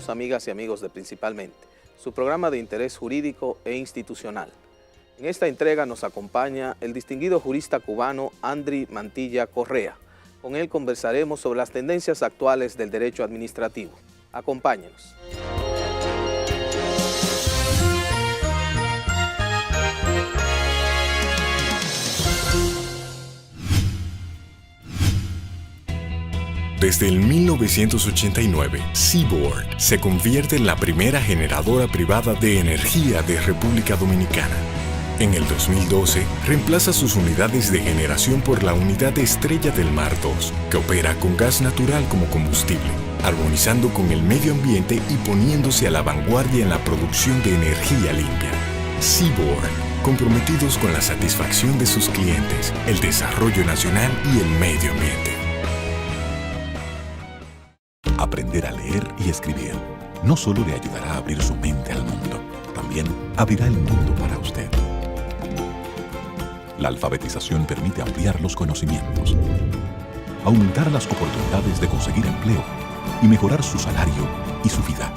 Saludos amigas y amigos de Principalmente, su programa de interés jurídico e institucional. En esta entrega nos acompaña el distinguido jurista cubano Andry Mantilla Correa. Con él conversaremos sobre las tendencias actuales del derecho administrativo. Acompáñenos. Desde el 1989, Seaboard se convierte en la primera generadora privada de energía de República Dominicana. En el 2012, reemplaza sus unidades de generación por la unidad Estrella del Mar 2, que opera con gas natural como combustible, armonizando con el medio ambiente y poniéndose a la vanguardia en la producción de energía limpia. Seaboard, comprometidos con la satisfacción de sus clientes, el desarrollo nacional y el medio ambiente. Aprender a leer y escribir no solo le ayudará a abrir su mente al mundo, también abrirá el mundo para usted. La alfabetización permite ampliar los conocimientos, aumentar las oportunidades de conseguir empleo y mejorar su salario y su vida.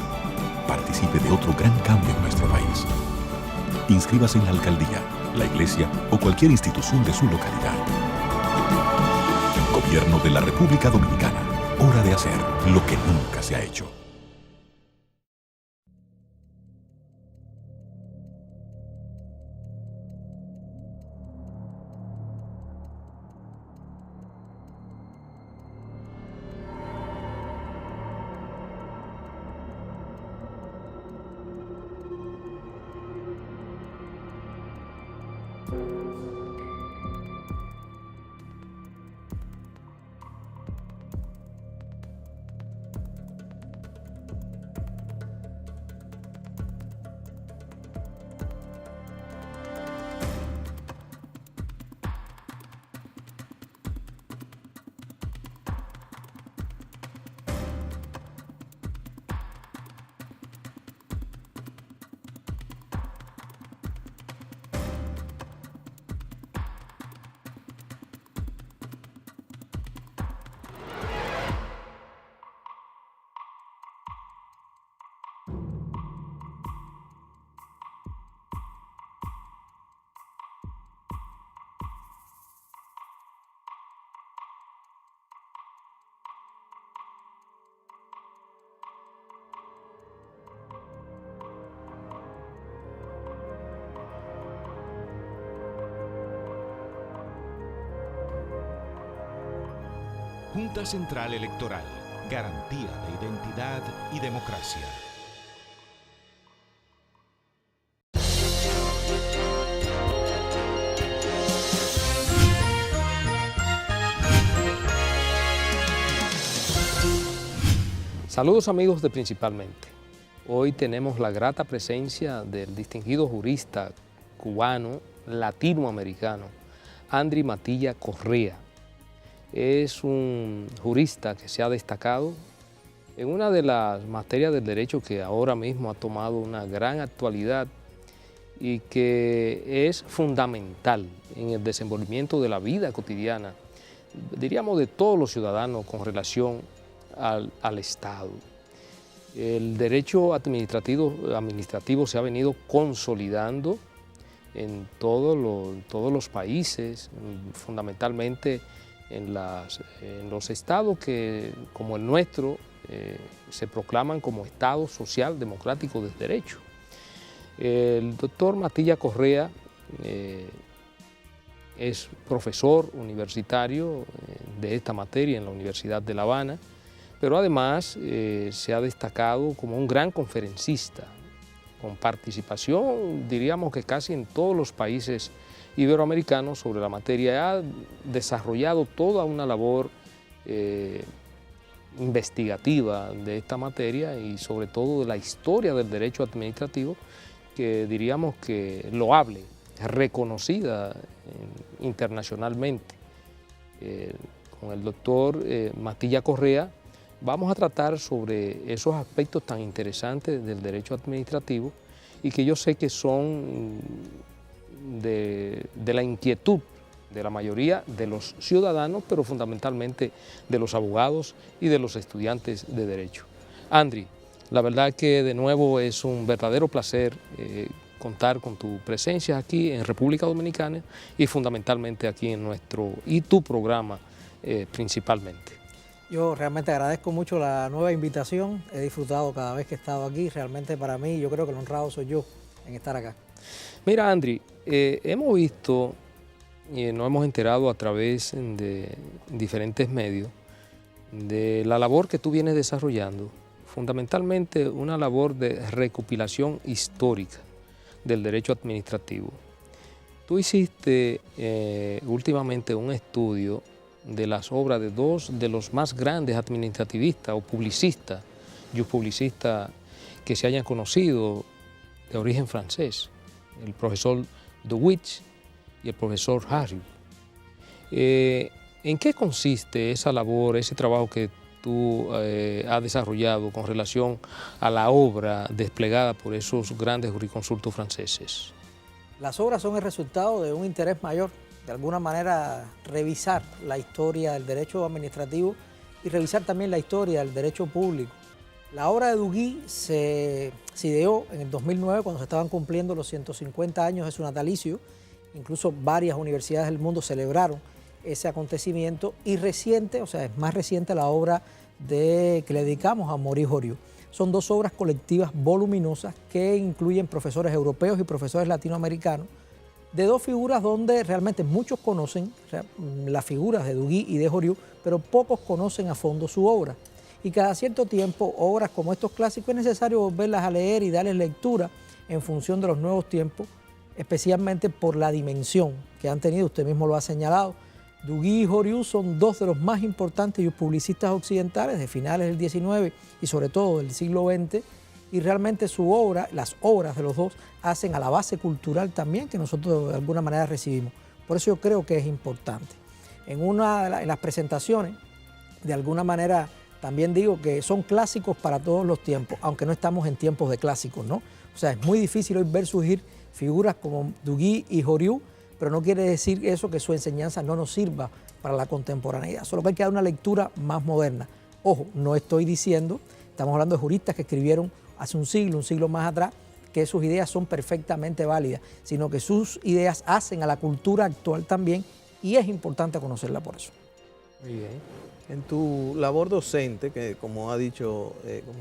Participe de otro gran cambio en nuestro país. Inscríbase en la alcaldía, la iglesia o cualquier institución de su localidad. Gobierno de la República Dominicana. Hora de hacer lo que nunca se ha hecho. Junta Central Electoral, garantía de identidad y democracia. Saludos amigos de Principalmente. Hoy tenemos la grata presencia del distinguido jurista cubano latinoamericano, Andry Mantilla Correa. Es un jurista que se ha destacado en una de las materias del derecho que ahora mismo ha tomado una gran actualidad y que es fundamental en el desenvolvimiento de la vida cotidiana, diríamos, de todos los ciudadanos con relación al Estado. El derecho administrativo se ha venido consolidando en todos los países, fundamentalmente en los estados que, como el nuestro, se proclaman como Estado social democrático de derecho. El doctor Mantilla Correa es profesor universitario de esta materia en la Universidad de La Habana, pero además se ha destacado como un gran conferencista, con participación, diríamos que casi en todos los países iberoamericanos sobre la materia. Ha desarrollado toda una labor investigativa de esta materia y sobre todo de la historia del derecho administrativo, que diríamos que loable, reconocida internacionalmente. Con el doctor Mantilla Correa vamos a tratar sobre esos aspectos tan interesantes del derecho administrativo y que yo sé que son de la inquietud de la mayoría de los ciudadanos, pero fundamentalmente de los abogados y de los estudiantes de derecho. Andry, La verdad que de nuevo es un verdadero placer contar con tu presencia aquí en República Dominicana y fundamentalmente aquí en tu programa principalmente. Yo realmente agradezco mucho la nueva invitación, he disfrutado cada vez que he estado aquí, realmente para mí yo creo que el honrado soy yo en estar acá. Mira, Andri, hemos visto y nos hemos enterado a través de diferentes medios de la labor que tú vienes desarrollando, fundamentalmente una labor de recopilación histórica del derecho administrativo. Tú hiciste últimamente un estudio de las obras de dos de los más grandes administrativistas o publicistas, publicistas que se hayan conocido de origen francés, el profesor De Witt y el profesor Harry. ¿En qué consiste esa labor, ese trabajo que tú has desarrollado con relación a la obra desplegada por esos grandes jurisconsultos franceses? Las obras son el resultado de un interés mayor, de alguna manera revisar la historia del derecho administrativo y revisar también la historia del derecho público. La obra de Duguy se ideó en el 2009 cuando se estaban cumpliendo los 150 años de su natalicio. Incluso varias universidades del mundo celebraron ese acontecimiento y reciente, o sea, es más reciente la obra que le dedicamos a Maurice Horiot. Son dos obras colectivas voluminosas que incluyen profesores europeos y profesores latinoamericanos, de dos figuras donde realmente muchos conocen las figuras de Duguy y de Horiot, pero pocos conocen a fondo su obra. Y cada cierto tiempo, obras como estos clásicos es necesario volverlas a leer y darles lectura en función de los nuevos tiempos, especialmente por la dimensión que han tenido, usted mismo lo ha señalado. Duguy y Horiot son dos de los más importantes publicistas occidentales de finales del XIX y sobre todo del siglo XX, y realmente su obra, las obras de los dos, hacen a la base cultural también que nosotros de alguna manera recibimos. Por eso yo creo que es importante. En las presentaciones, de alguna manera, también digo que son clásicos para todos los tiempos, aunque no estamos en tiempos de clásicos, ¿no? O sea, es muy difícil hoy ver surgir figuras como Duguy y Horiot, pero no quiere decir eso que su enseñanza no nos sirva para la contemporaneidad, solo que hay que dar una lectura más moderna. Ojo, no estoy diciendo, estamos hablando de juristas que escribieron hace un siglo más atrás, que sus ideas son perfectamente válidas, sino que sus ideas hacen a la cultura actual también y es importante conocerla por eso. Muy bien. En tu labor docente, que como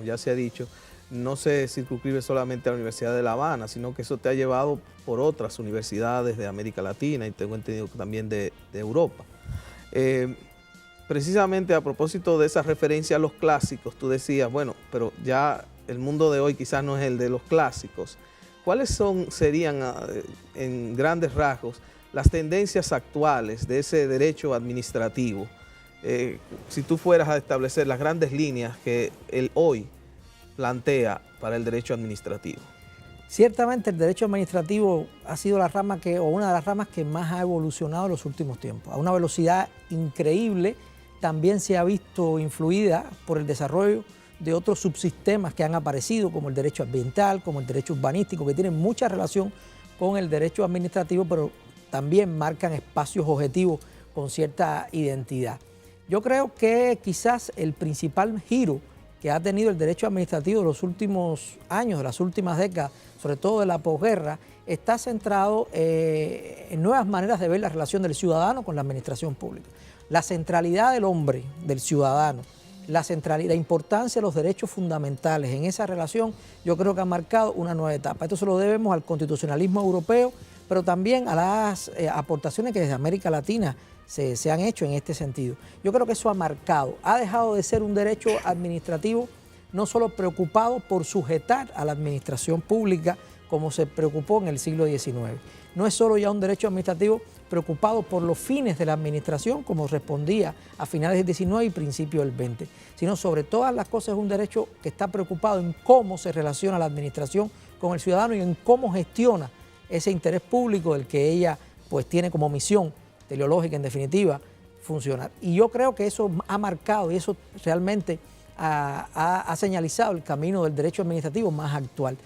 ya se ha dicho, no se circunscribe solamente a la Universidad de La Habana, sino que eso te ha llevado por otras universidades de América Latina y tengo entendido que también de Europa. Precisamente a propósito de esa referencia a los clásicos, tú decías, bueno, pero ya el mundo de hoy quizás no es el de los clásicos. ¿Cuáles serían, en grandes rasgos, las tendencias actuales de ese derecho administrativo? Si tú fueras a establecer las grandes líneas que el hoy plantea para el derecho administrativo. Ciertamente el derecho administrativo ha sido una de las ramas que más ha evolucionado en los últimos tiempos. A una velocidad increíble, también se ha visto influida por el desarrollo de otros subsistemas que han aparecido, como el derecho ambiental, como el derecho urbanístico, que tienen mucha relación con el derecho administrativo, pero también marcan espacios objetivos con cierta identidad. Yo creo que quizás el principal giro que ha tenido el derecho administrativo de los últimos años, de las últimas décadas, sobre todo de la posguerra, está centrado en nuevas maneras de ver la relación del ciudadano con la administración pública. La centralidad del hombre, del ciudadano, la importancia de los derechos fundamentales en esa relación, yo creo que ha marcado una nueva etapa. Esto se lo debemos al constitucionalismo europeo, pero también a las aportaciones que desde América Latina se han hecho en este sentido. Yo creo que eso ha marcado, ha dejado de ser un derecho administrativo no solo preocupado por sujetar a la administración pública como se preocupó en el siglo XIX. No es solo ya un derecho administrativo preocupado por los fines de la administración, como respondía a finales del XIX y principios del XX, sino sobre todas las cosas es un derecho que está preocupado en cómo se relaciona la administración con el ciudadano y en cómo gestiona ese interés público del que ella pues tiene como misión teleológica, en definitiva, funcionar. Y yo creo que eso ha marcado y eso realmente ha señalizado el camino del derecho administrativo más actual.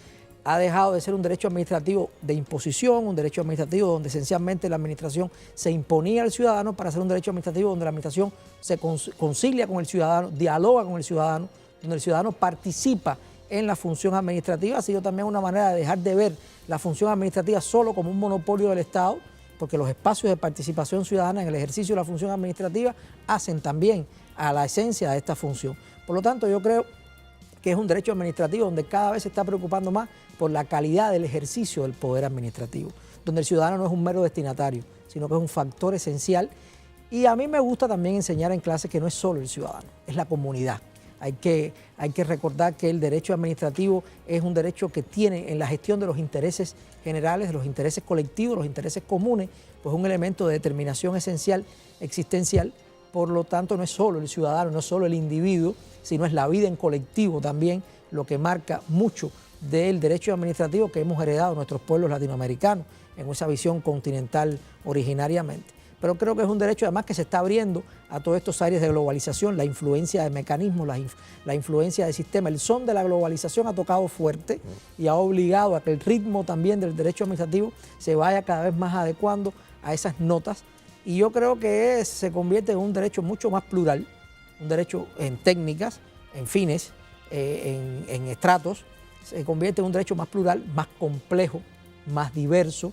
Ha dejado de ser un derecho administrativo de imposición, un derecho administrativo donde esencialmente la administración se imponía al ciudadano para ser un derecho administrativo donde la administración se concilia con el ciudadano, dialoga con el ciudadano, donde el ciudadano participa en la función administrativa, ha sido también una manera de dejar de ver la función administrativa solo como un monopolio del Estado, porque los espacios de participación ciudadana en el ejercicio de la función administrativa hacen también a la esencia de esta función. Por lo tanto, yo creo que es un derecho administrativo donde cada vez se está preocupando más por la calidad del ejercicio del poder administrativo, donde el ciudadano no es un mero destinatario, sino que es un factor esencial. Y a mí me gusta también enseñar en clase que no es solo el ciudadano, es la comunidad. Hay que recordar que el derecho administrativo es un derecho que tiene en la gestión de los intereses generales, de los intereses colectivos, los intereses comunes, pues un elemento de determinación esencial, existencial. Por lo tanto, no es solo el ciudadano, no es solo el individuo, sino es la vida en colectivo también lo que marca mucho del derecho administrativo que hemos heredado nuestros pueblos latinoamericanos en esa visión continental originariamente. Pero creo que es un derecho además que se está abriendo a todas estas áreas de globalización, la influencia de mecanismos, la influencia del sistema. El son de la globalización ha tocado fuerte y ha obligado a que el ritmo también del derecho administrativo se vaya cada vez más adecuando a esas notas. Y yo creo que se convierte en un derecho mucho más plural, un derecho en técnicas, en fines, en estratos, se convierte en un derecho más plural, más complejo, más diverso,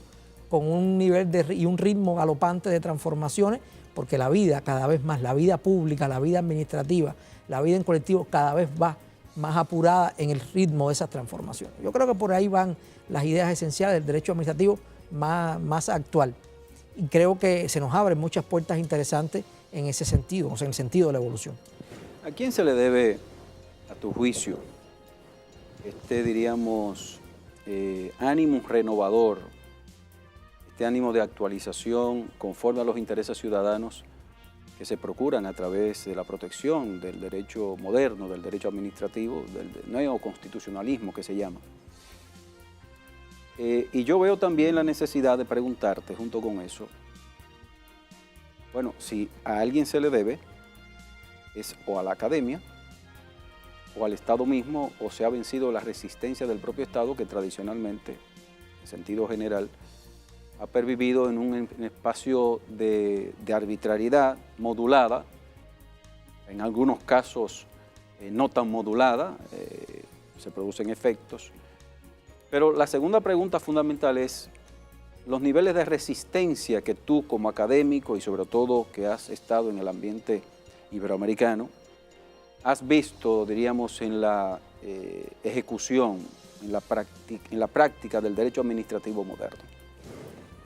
con un nivel y un ritmo galopante de transformaciones, porque la vida cada vez más, la vida pública, la vida administrativa, la vida en colectivo cada vez va más apurada en el ritmo de esas transformaciones. Yo creo que por ahí van las ideas esenciales del derecho administrativo más actual. Y creo que se nos abren muchas puertas interesantes en ese sentido, o sea, en el sentido de la evolución. ¿A quién se le debe, a tu juicio, diríamos, ánimo renovador, este ánimo de actualización conforme a los intereses ciudadanos que se procuran a través de la protección del derecho moderno, del derecho administrativo, del neoconstitucionalismo que se llama? Y yo veo también la necesidad de preguntarte junto con eso, bueno, si a alguien se le debe, es o a la academia, o al Estado mismo, o se ha vencido la resistencia del propio Estado que tradicionalmente, en sentido general, ha pervivido en un espacio de arbitrariedad modulada, en algunos casos no tan modulada, se producen efectos. Pero la segunda pregunta fundamental es los niveles de resistencia que tú como académico y sobre todo que has estado en el ambiente iberoamericano, has visto, diríamos, en la ejecución, en la práctica del derecho administrativo moderno.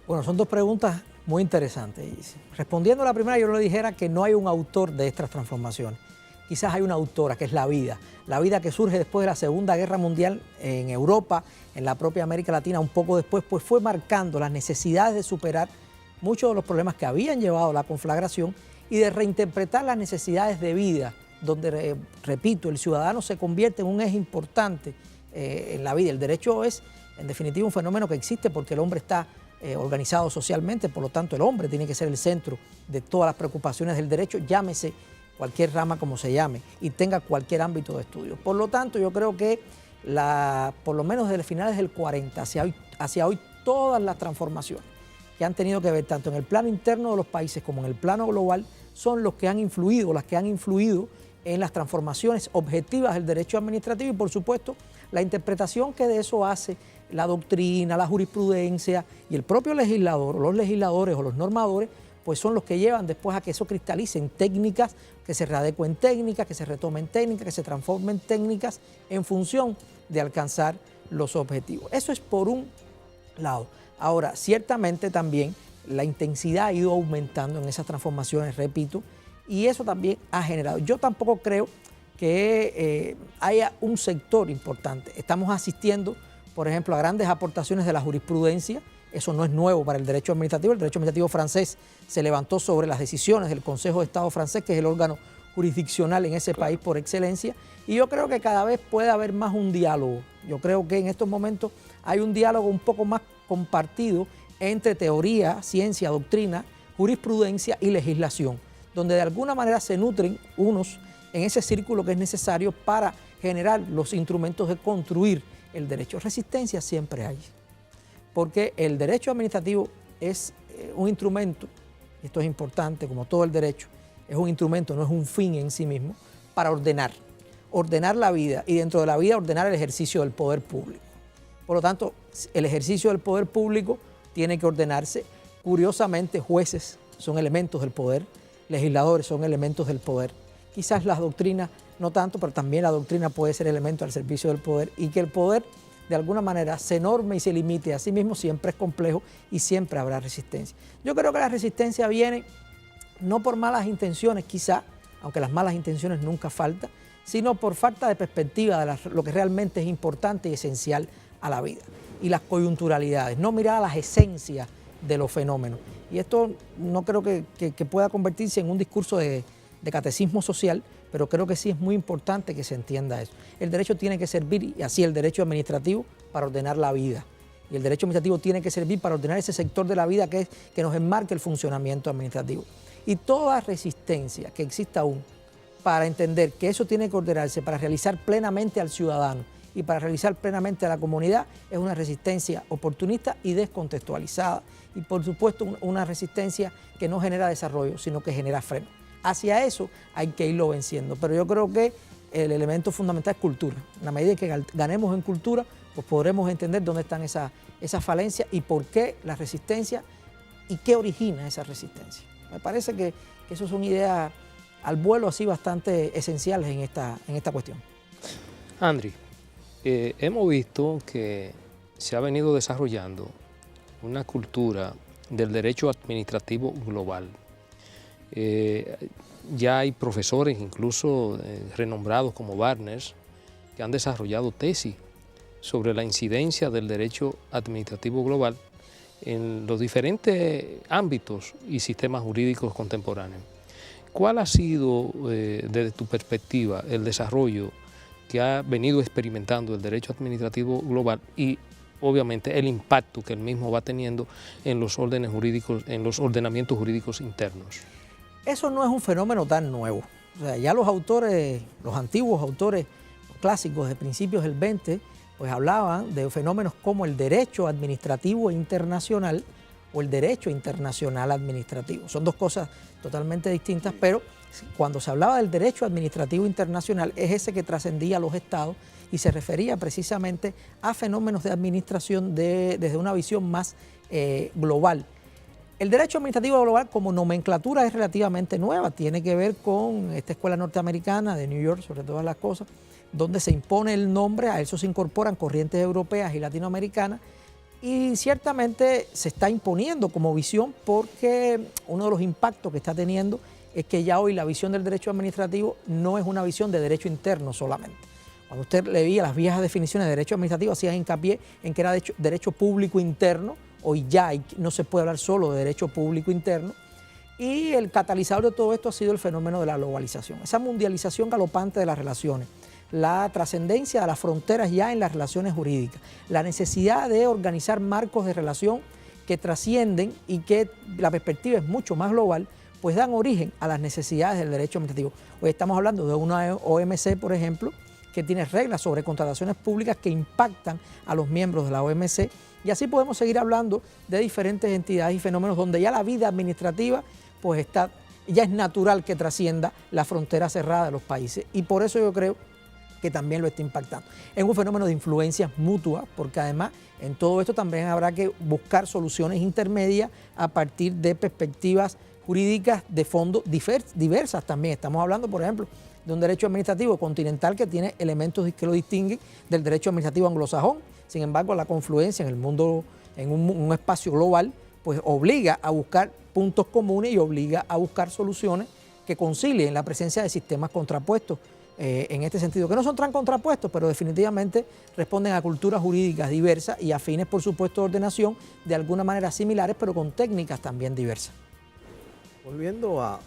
Bueno, son dos preguntas muy interesantes. Respondiendo a la primera, yo le dijera que no hay un autor de estas transformaciones. Quizás hay una autora, que es la vida que surge después de la Segunda Guerra Mundial en Europa, en la propia América Latina, un poco después, pues fue marcando las necesidades de superar muchos de los problemas que habían llevado a la conflagración y de reinterpretar las necesidades de vida, donde, repito, el ciudadano se convierte en un eje importante en la vida. El derecho es, en definitiva, un fenómeno que existe porque el hombre está organizado socialmente, por lo tanto el hombre tiene que ser el centro de todas las preocupaciones del derecho, llámese cualquier rama como se llame y tenga cualquier ámbito de estudio. Por lo tanto, yo creo que por lo menos desde finales del 40 hacia hoy, todas las transformaciones que han tenido que ver tanto en el plano interno de los países como en el plano global son las que han influido en las transformaciones objetivas del derecho administrativo y, por supuesto, la interpretación que de eso hace la doctrina, la jurisprudencia y el propio legislador, o los legisladores o los normadores, pues son los que llevan después a que eso cristalice en técnicas, que se readecuen técnicas, que se retomen técnicas, que se transformen técnicas en función de alcanzar los objetivos. Eso es por un lado. Ahora, ciertamente también la intensidad ha ido aumentando en esas transformaciones, repito, y eso también ha generado. Yo tampoco creo que haya un sector importante. Estamos asistiendo, por ejemplo, a grandes aportaciones de la jurisprudencia. Eso no es nuevo para el derecho administrativo. El derecho administrativo francés se levantó sobre las decisiones del Consejo de Estado francés, que es el órgano jurisdiccional en ese país por excelencia. Y yo creo que cada vez puede haber más un diálogo. Yo creo que en estos momentos hay un diálogo un poco más compartido entre teoría, ciencia, doctrina, jurisprudencia y legislación, donde de alguna manera se nutren unos en ese círculo que es necesario para generar los instrumentos de construir el derecho. Resistencia siempre hay, porque el derecho administrativo es un instrumento, y esto es importante, como todo el derecho, es un instrumento, no es un fin en sí mismo, para ordenar. ordenar la vida y dentro de la vida ordenar el ejercicio del poder público. Por lo tanto, el ejercicio del poder público tiene que ordenarse. Curiosamente, jueces son elementos del poder, legisladores son elementos del poder. Quizás las doctrinas no tanto, pero también la doctrina puede ser elemento al servicio del poder, y que el poder de alguna manera se norme y se limite a sí mismo siempre es complejo y siempre habrá resistencia. Yo creo que la resistencia viene no por malas intenciones quizá, aunque las malas intenciones nunca faltan, sino por falta de perspectiva de lo que realmente es importante y esencial a la vida, y las coyunturalidades, no mirar a las esencias de los fenómenos. Y esto no creo que pueda convertirse en un discurso de catecismo social, pero creo que sí es muy importante que se entienda eso. El derecho tiene que servir, y así el derecho administrativo, para ordenar la vida. Y el derecho administrativo tiene que servir para ordenar ese sector de la vida que nos enmarque el funcionamiento administrativo. Y toda resistencia que exista aún para entender que eso tiene que ordenarse para realizar plenamente al ciudadano y para realizar plenamente a la comunidad es una resistencia oportunista y descontextualizada. Y por supuesto una resistencia que no genera desarrollo, sino que genera freno. Hacia eso hay que irlo venciendo, pero yo creo que el elemento fundamental es cultura. En la medida en que ganemos en cultura, pues podremos entender dónde están esas falencias y por qué la resistencia y qué origina esa resistencia. Me parece que eso son ideas al vuelo así bastante esenciales en esta cuestión. Andri, hemos visto que se ha venido desarrollando una cultura del derecho administrativo global. Ya hay profesores, incluso renombrados como Barnes, que han desarrollado tesis sobre la incidencia del derecho administrativo global en los diferentes ámbitos y sistemas jurídicos contemporáneos. ¿Cuál ha sido, desde tu perspectiva, el desarrollo que ha venido experimentando el derecho administrativo global y obviamente el impacto que el mismo va teniendo en los órdenes jurídicos, en los ordenamientos jurídicos internos? Eso no es un fenómeno tan nuevo. O sea, ya los autores, los antiguos autores clásicos de principios del 20, pues hablaban de fenómenos como el derecho administrativo internacional o el derecho internacional administrativo. Son dos cosas totalmente distintas, pero cuando se hablaba del derecho administrativo internacional es ese que trascendía a los estados y se refería precisamente a fenómenos de administración desde una visión más global. El derecho administrativo global como nomenclatura es relativamente nueva, tiene que ver con esta escuela norteamericana de New York, sobre todas las cosas, donde se impone el nombre, a eso se incorporan corrientes europeas y latinoamericanas, y ciertamente se está imponiendo como visión porque uno de los impactos que está teniendo es que ya hoy la visión del derecho administrativo no es una visión de derecho interno solamente. Cuando usted leía las viejas definiciones de derecho administrativo, hacían hincapié en que era derecho público interno. Hoy ya no se puede hablar solo de derecho público interno, y el catalizador de todo esto ha sido el fenómeno de la globalización, esa mundialización galopante de las relaciones, la trascendencia de las fronteras ya en las relaciones jurídicas, la necesidad de organizar marcos de relación que trascienden y que la perspectiva es mucho más global, pues dan origen a las necesidades del derecho administrativo. Hoy estamos hablando de una OMC, por ejemplo, que tiene reglas sobre contrataciones públicas que impactan a los miembros de la OMC, y así podemos seguir hablando de diferentes entidades y fenómenos donde ya la vida administrativa pues ya es natural que trascienda la frontera cerrada de los países, y por eso yo creo que también lo está impactando. Es un fenómeno de influencias mutuas, porque además en todo esto también habrá que buscar soluciones intermedias a partir de perspectivas jurídicas de fondo diversas también. Estamos hablando, por ejemplo, de un derecho administrativo continental que tiene elementos que lo distinguen del derecho administrativo anglosajón. Sin embargo, la confluencia en el mundo, en un espacio global, pues obliga a buscar puntos comunes y obliga a buscar soluciones que concilien la presencia de sistemas contrapuestos en este sentido, que no son tan contrapuestos, pero definitivamente responden a culturas jurídicas diversas y a fines, por supuesto, de ordenación de alguna manera similares, pero con técnicas también diversas. Volviendo a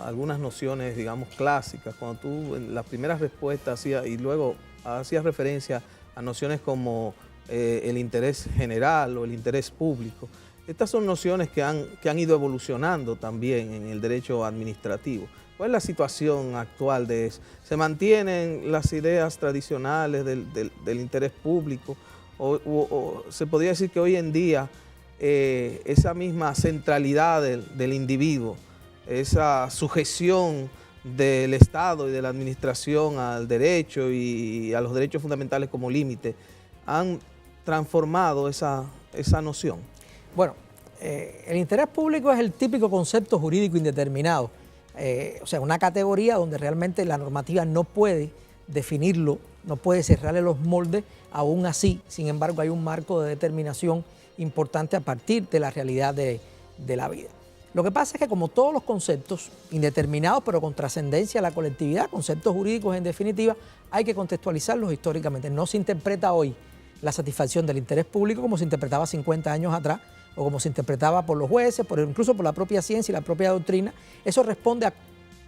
algunas nociones, digamos, clásicas, cuando tú en las primeras respuestas hacías y luego hacías referencia a nociones como el interés general o el interés público. Estas son nociones que han ido evolucionando también en el derecho administrativo. ¿Cuál es la situación actual de eso? ¿Se mantienen las ideas tradicionales del interés público? ¿O se podría decir que hoy en día esa misma centralidad del individuo, esa sujeción del Estado y de la administración al derecho y a los derechos fundamentales como límite han transformado esa noción? Bueno, el interés público es el típico concepto jurídico indeterminado, o sea, una categoría donde realmente la normativa no puede definirlo, no puede cerrarle los moldes, aún así, sin embargo, hay un marco de determinación importante a partir de la realidad de la vida. Lo que pasa es que como todos los conceptos indeterminados pero con trascendencia a la colectividad, conceptos jurídicos en definitiva, hay que contextualizarlos históricamente. No se interpreta hoy la satisfacción del interés público como se interpretaba 50 años atrás o como se interpretaba por los jueces, incluso por la propia ciencia y la propia doctrina. Eso responde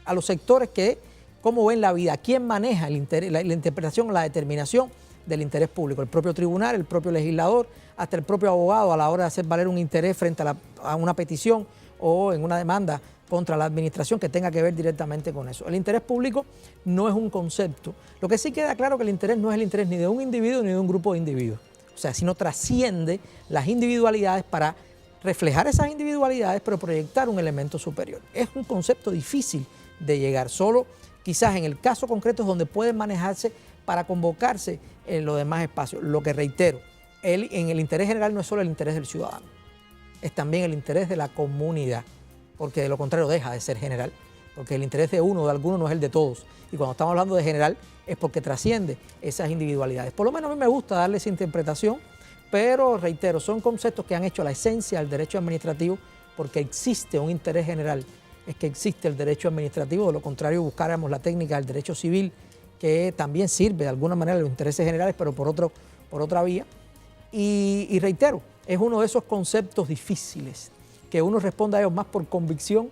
a los sectores que, cómo ven la vida, quién maneja el interés, la interpretación, la determinación del interés público, el propio tribunal, el propio legislador, hasta el propio abogado a la hora de hacer valer un interés frente a una petición o en una demanda contra la administración que tenga que ver directamente con eso. El interés público no es un concepto. Lo que sí queda claro que el interés no es el interés ni de un individuo ni de un grupo de individuos. O sea, sino trasciende las individualidades para reflejar esas individualidades, pero proyectar un elemento superior. Es un concepto difícil de llegar. Solo quizás en el caso concreto es donde puede manejarse para convocarse en los demás espacios. Lo que reitero, en el interés general no es solo el interés del ciudadano, es también el interés de la comunidad, porque de lo contrario deja de ser general, porque el interés de uno o de alguno no es el de todos. Y cuando estamos hablando de general es porque trasciende esas individualidades. Por lo menos a mí me gusta darle esa interpretación, pero reitero, son conceptos que han hecho la esencia del derecho administrativo porque existe un interés general, es que existe el derecho administrativo, de lo contrario buscáramos la técnica del derecho civil, que también sirve de alguna manera a los intereses generales, pero por otra vía. Y reitero, es uno de esos conceptos difíciles, que uno responde a ellos más por convicción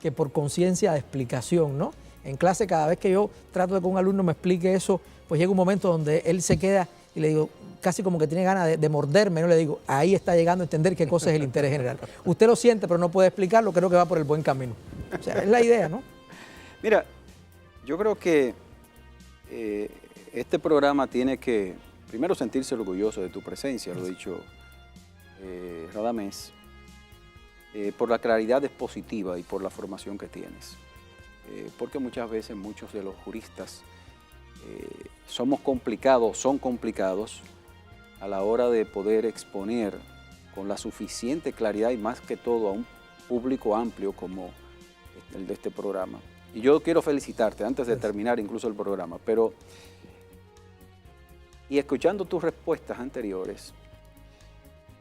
que por conciencia de explicación, ¿no? En clase, cada vez que yo trato de que un alumno me explique eso, pues llega un momento donde él se queda y le digo, casi como que tiene ganas de morderme, ¿no? Le digo, ahí está llegando a entender qué cosa es el interés general. Usted lo siente, pero no puede explicarlo, creo que va por el buen camino. O sea, es la idea, ¿no? Mira, yo creo que este programa tiene que, primero, sentirse orgulloso de tu presencia, lo he dicho Radamés, por la claridad expositiva y por la formación que tienes. Porque muchas veces muchos de los juristas son complicados a la hora de poder exponer con la suficiente claridad y más que todo a un público amplio como el de este programa. Y yo quiero felicitarte antes de terminar incluso el programa, y escuchando tus respuestas anteriores,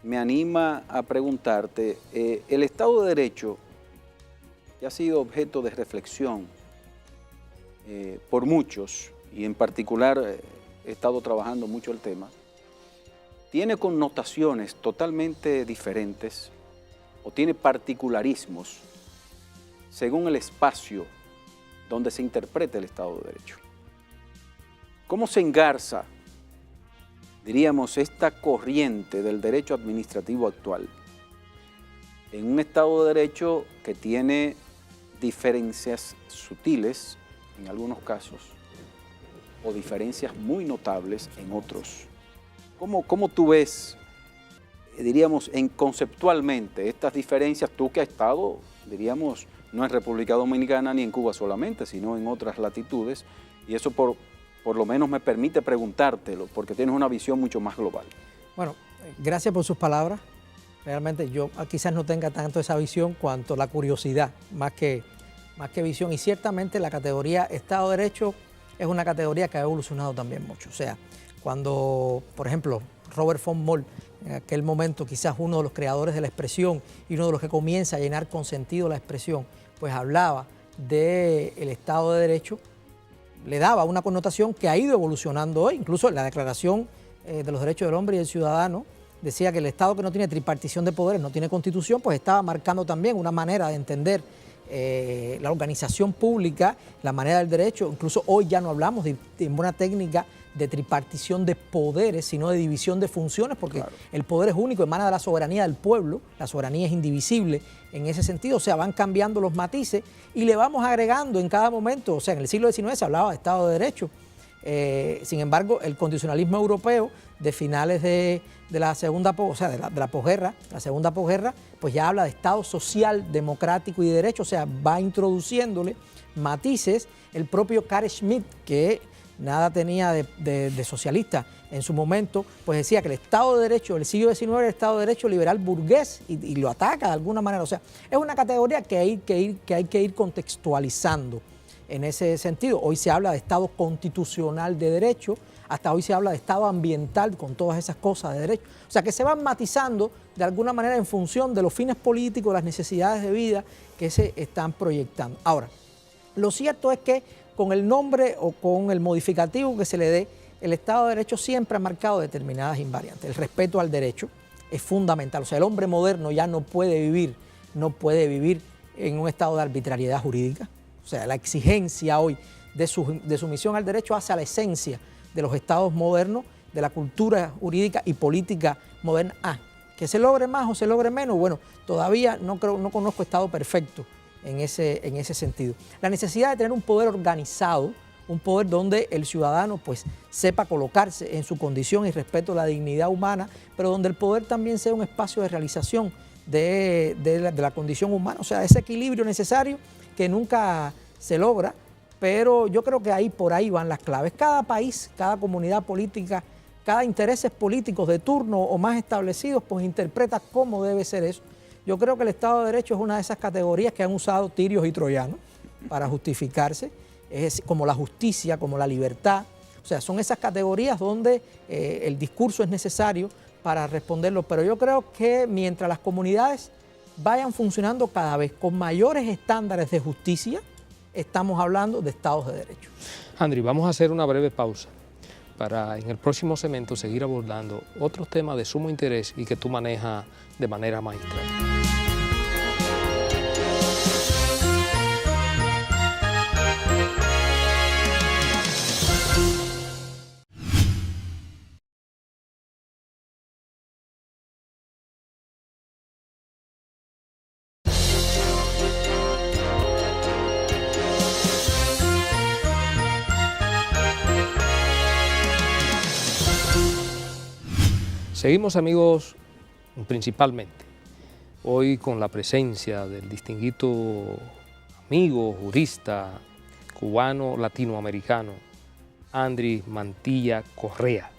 me anima a preguntarte, el Estado de Derecho, que ha sido objeto de reflexión por muchos, y en particular he estado trabajando mucho el tema, tiene connotaciones totalmente diferentes o tiene particularismos según el espacio donde se interpreta el Estado de Derecho. ¿Cómo se engarza, diríamos, esta corriente del derecho administrativo actual en un Estado de Derecho que tiene diferencias sutiles en algunos casos o diferencias muy notables en otros? ¿Cómo tú ves, diríamos, conceptualmente estas diferencias, tú que has estado, diríamos, no en República Dominicana ni en Cuba solamente, sino en otras latitudes, y eso por lo menos me permite preguntártelo, porque tienes una visión mucho más global? Bueno, gracias por sus palabras. Realmente yo quizás no tenga tanto esa visión cuanto la curiosidad, más que visión. Y ciertamente la categoría Estado de Derecho es una categoría que ha evolucionado también mucho. O sea, cuando, por ejemplo, Robert von Moll, en aquel momento quizás uno de los creadores de la expresión y uno de los que comienza a llenar con sentido la expresión, pues hablaba del Estado de Derecho, le daba una connotación que ha ido evolucionando hoy. Incluso en la Declaración de los Derechos del Hombre y del Ciudadano decía que el Estado que no tiene tripartición de poderes, no tiene constitución, pues estaba marcando también una manera de entender la organización pública, la manera del derecho. Incluso hoy ya no hablamos de una técnica de tripartición de poderes, sino de división de funciones, porque claro, el poder es único, emana de la soberanía del pueblo, la soberanía es indivisible en ese sentido. O sea, van cambiando los matices y le vamos agregando en cada momento. O sea, en el siglo XIX se hablaba de Estado de Derecho, Sin embargo, el constitucionalismo europeo de finales de la segunda, o sea, de la posguerra, la segunda posguerra, pues ya habla de Estado social, democrático y de derecho, o sea, va introduciéndole matices. El propio Carl Schmitt, que nada tenía de socialista en su momento, pues decía que el Estado de Derecho del siglo XIX era el Estado de Derecho liberal burgués y lo ataca de alguna manera. O sea, es una categoría que hay que ir contextualizando en ese sentido. Hoy se habla de Estado constitucional de derecho, hasta hoy se habla de Estado ambiental con todas esas cosas de derecho. O sea, que se van matizando de alguna manera en función de los fines políticos, las necesidades de vida que se están proyectando. Ahora, lo cierto es que con el nombre o con el modificativo que se le dé, el Estado de Derecho siempre ha marcado determinadas invariantes. El respeto al derecho es fundamental. O sea, el hombre moderno ya no puede vivir en un estado de arbitrariedad jurídica. O sea, la exigencia hoy de sumisión al derecho hace a la esencia de los estados modernos, de la cultura jurídica y política moderna. Que se logre más o se logre menos, bueno, todavía no conozco estado perfecto en ese sentido. La necesidad de tener un poder organizado, un poder donde el ciudadano pues sepa colocarse en su condición y respeto a la dignidad humana, pero donde el poder también sea un espacio de realización de la condición humana. O sea, ese equilibrio necesario que nunca se logra, pero yo creo que por ahí van las claves. Cada país, cada comunidad política, cada intereses políticos de turno o más establecidos, pues interpreta cómo debe ser eso. Yo creo que el Estado de Derecho es una de esas categorías que han usado tirios y troyanos para justificarse, es como la justicia, como la libertad. O sea, son esas categorías donde el discurso es necesario para responderlo, pero yo creo que mientras las comunidades vayan funcionando cada vez con mayores estándares de justicia, estamos hablando de estados de derecho. Andri, vamos a hacer una breve pausa para en el próximo segmento seguir abordando otros temas de sumo interés y que tú manejas de manera magistral. Seguimos, amigos, principalmente hoy con la presencia del distinguido amigo, jurista, cubano, latinoamericano, Andry Mantilla Correa.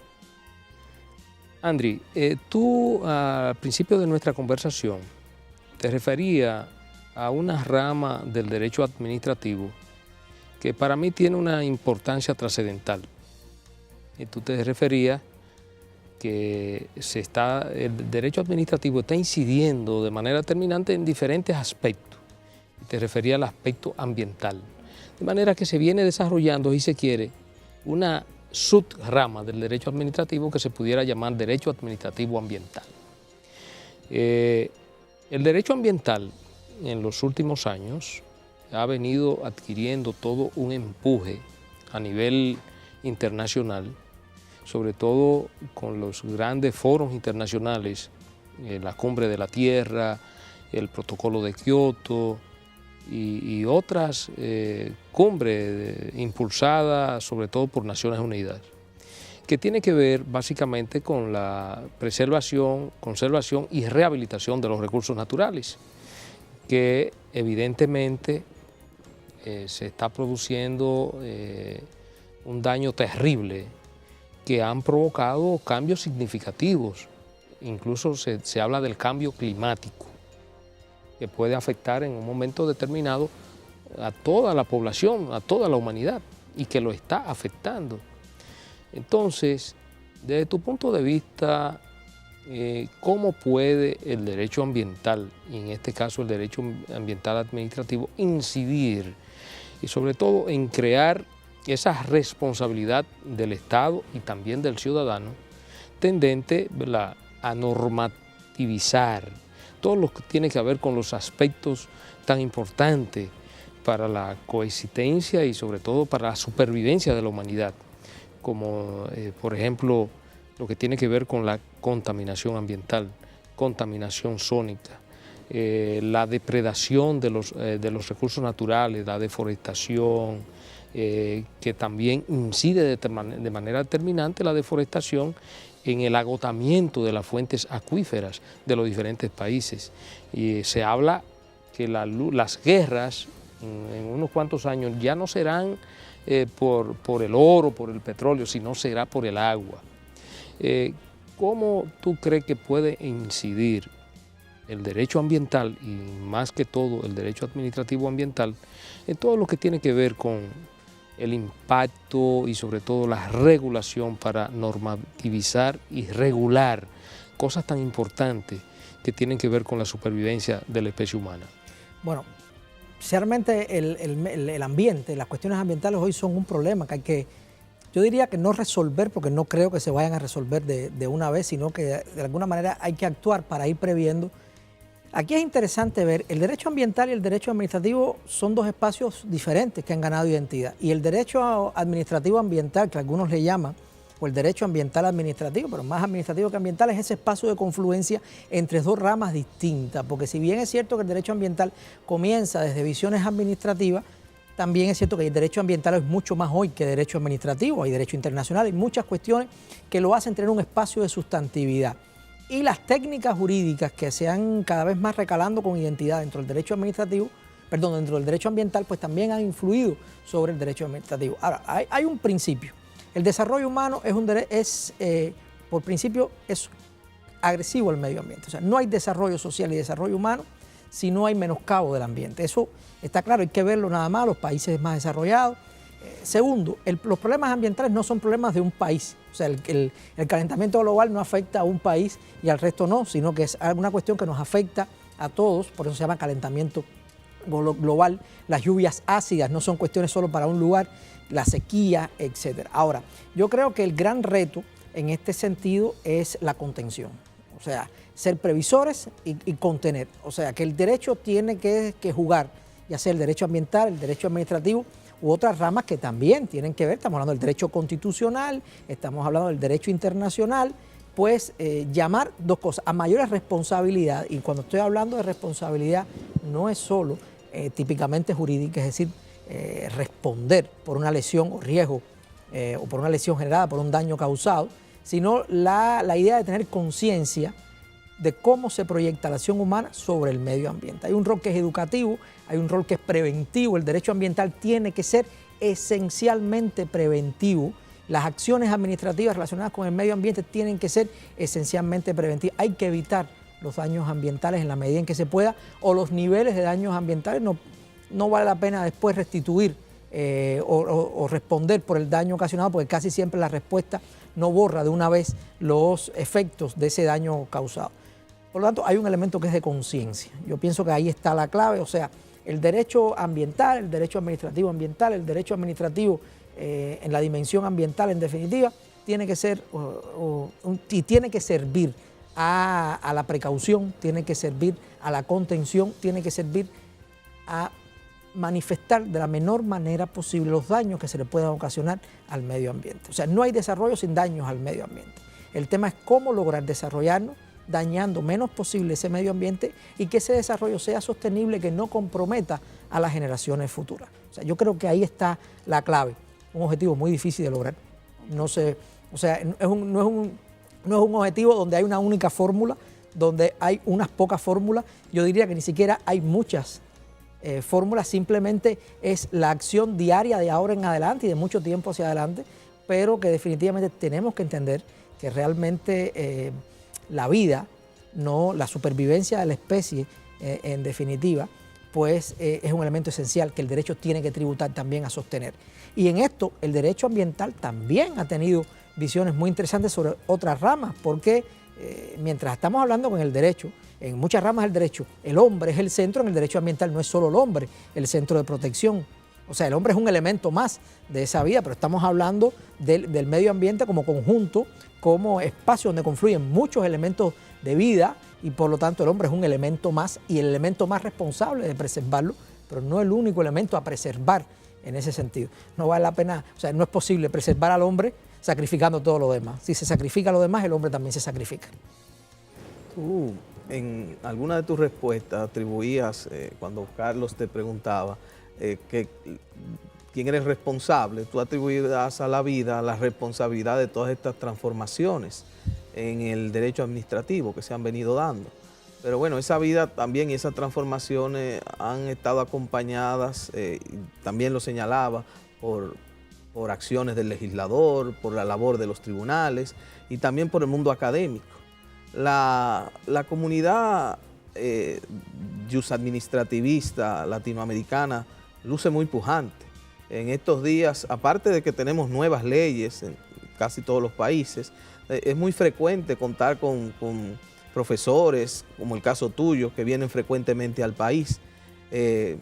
Andry, tú al principio de nuestra conversación te referías a una rama del derecho administrativo que para mí tiene una importancia trascendental. Y tú te referías que el derecho administrativo está incidiendo de manera determinante en diferentes aspectos. Te refería al aspecto ambiental. De manera que se viene desarrollando, si se quiere, una subrama del derecho administrativo que se pudiera llamar derecho administrativo ambiental. El derecho ambiental en los últimos años ha venido adquiriendo todo un empuje a nivel internacional, sobre todo con los grandes foros internacionales, la Cumbre de la Tierra, el Protocolo de Kioto y otras cumbres impulsadas sobre todo por Naciones Unidas, que tiene que ver básicamente con la preservación, conservación y rehabilitación de los recursos naturales, que evidentemente se está produciendo un daño terrible que han provocado cambios significativos. Incluso se habla del cambio climático, que puede afectar en un momento determinado a toda la población, a toda la humanidad, y que lo está afectando. Entonces, desde tu punto de vista, ¿cómo puede el derecho ambiental, y en este caso el derecho ambiental administrativo, incidir y sobre todo en crear esa responsabilidad del Estado y también del ciudadano tendente a normativizar todo lo que tiene que ver con los aspectos tan importantes para la coexistencia y sobre todo para la supervivencia de la humanidad, como por ejemplo lo que tiene que ver con la contaminación ambiental, contaminación sónica, la depredación de los recursos naturales, la deforestación, que también incide de manera determinante la deforestación en el agotamiento de las fuentes acuíferas de los diferentes países. Y se habla que las guerras en unos cuantos años ya no serán por el oro, por el petróleo, sino será por el agua. ¿Cómo tú crees que puede incidir el derecho ambiental y más que todo el derecho administrativo ambiental en todo lo que tiene que ver con el impacto y sobre todo la regulación para normativizar y regular cosas tan importantes que tienen que ver con la supervivencia de la especie humana? Bueno, ciertamente el ambiente, las cuestiones ambientales hoy son un problema que hay que, yo diría que no resolver, porque no creo que se vayan a resolver de una vez, sino que de alguna manera hay que actuar para ir previendo. Aquí es interesante ver, el derecho ambiental y el derecho administrativo son dos espacios diferentes que han ganado identidad. Y el derecho administrativo ambiental, que algunos le llaman, o el derecho ambiental administrativo, pero más administrativo que ambiental, es ese espacio de confluencia entre dos ramas distintas. Porque si bien es cierto que el derecho ambiental comienza desde visiones administrativas, también es cierto que el derecho ambiental es mucho más hoy que derecho administrativo, hay derecho internacional, hay muchas cuestiones que lo hacen tener un espacio de sustantividad. Y las técnicas jurídicas que se han cada vez más recalando con identidad dentro del derecho administrativo, dentro del derecho ambiental, pues también han influido sobre el derecho administrativo. Ahora, hay un principio. El desarrollo humano por principio, es agresivo al medio ambiente. O sea, no hay desarrollo social y desarrollo humano si no hay menoscabo del ambiente. Eso está claro, hay que verlo nada más, los países más desarrollados. Segundo, los problemas ambientales no son problemas de un país. O sea, el calentamiento global no afecta a un país y al resto no, sino que es una cuestión que nos afecta a todos, por eso se llama calentamiento global. Las lluvias ácidas no son cuestiones solo para un lugar, la sequía, etc. Ahora, yo creo que el gran reto en este sentido es la contención. O sea, ser previsores y contener. O sea, que el derecho tiene que jugar, ya sea el derecho ambiental, el derecho administrativo, u otras ramas que también tienen que ver, estamos hablando del derecho constitucional, estamos hablando del derecho internacional, pues llamar dos cosas, a mayores responsabilidad, y cuando estoy hablando de responsabilidad no es solo típicamente jurídica, es decir, responder por una lesión o riesgo o por una lesión generada, por un daño causado, sino la idea de tener conciencia de cómo se proyecta la acción humana sobre el medio ambiente. Hay un rol que es educativo, hay un rol que es preventivo. El derecho ambiental tiene que ser esencialmente preventivo. Las acciones administrativas relacionadas con el medio ambiente tienen que ser esencialmente preventivas. Hay que evitar los daños ambientales en la medida en que se pueda, o los niveles de daños ambientales. No vale la pena después restituir o responder por el daño ocasionado, porque casi siempre la respuesta no borra de una vez los efectos de ese daño causado. Por lo tanto, hay un elemento que es de conciencia. Yo pienso que ahí está la clave, o sea, el derecho ambiental, el derecho administrativo ambiental, el derecho administrativo en la dimensión ambiental, en definitiva, tiene que ser y tiene que servir a la precaución, tiene que servir a la contención, tiene que servir a manifestar de la menor manera posible los daños que se le puedan ocasionar al medio ambiente. O sea, no hay desarrollo sin daños al medio ambiente. El tema es cómo lograr desarrollarnos dañando menos posible ese medio ambiente y que ese desarrollo sea sostenible, que no comprometa a las generaciones futuras. O sea, yo creo que ahí está la clave. Un objetivo muy difícil de lograr. No es un objetivo donde hay una única fórmula, donde hay unas pocas fórmulas. Yo diría que ni siquiera hay muchas fórmulas, simplemente es la acción diaria de ahora en adelante y de mucho tiempo hacia adelante, pero que definitivamente tenemos que entender que realmente la vida, la supervivencia de la especie, en definitiva, pues es un elemento esencial que el derecho tiene que tributar también a sostener. Y en esto el derecho ambiental también ha tenido visiones muy interesantes sobre otras ramas, porque mientras estamos hablando con el derecho, en muchas ramas del derecho, el hombre es el centro. En el derecho ambiental no es solo el hombre el centro de protección. O sea, el hombre es un elemento más de esa vida, pero estamos hablando del medio ambiente como conjunto, como espacio donde confluyen muchos elementos de vida, y por lo tanto el hombre es un elemento más y el elemento más responsable de preservarlo, pero no el único elemento a preservar en ese sentido. No vale la pena, o sea, no es posible preservar al hombre sacrificando todo lo demás. Si se sacrifica lo demás, el hombre también se sacrifica. Tú, en alguna de tus respuestas, atribuías, cuando Carlos te preguntaba, que quién era el responsable, tú atribuirás a la vida la responsabilidad de todas estas transformaciones en el derecho administrativo que se han venido dando. Pero bueno, esa vida también y esas transformaciones han estado acompañadas, también lo señalaba, por acciones del legislador, por la labor de los tribunales y también por el mundo académico. La comunidad administrativista latinoamericana luce muy pujante. En estos días, aparte de que tenemos nuevas leyes en casi todos los países, es muy frecuente contar con profesores, como el caso tuyo, que vienen frecuentemente al país.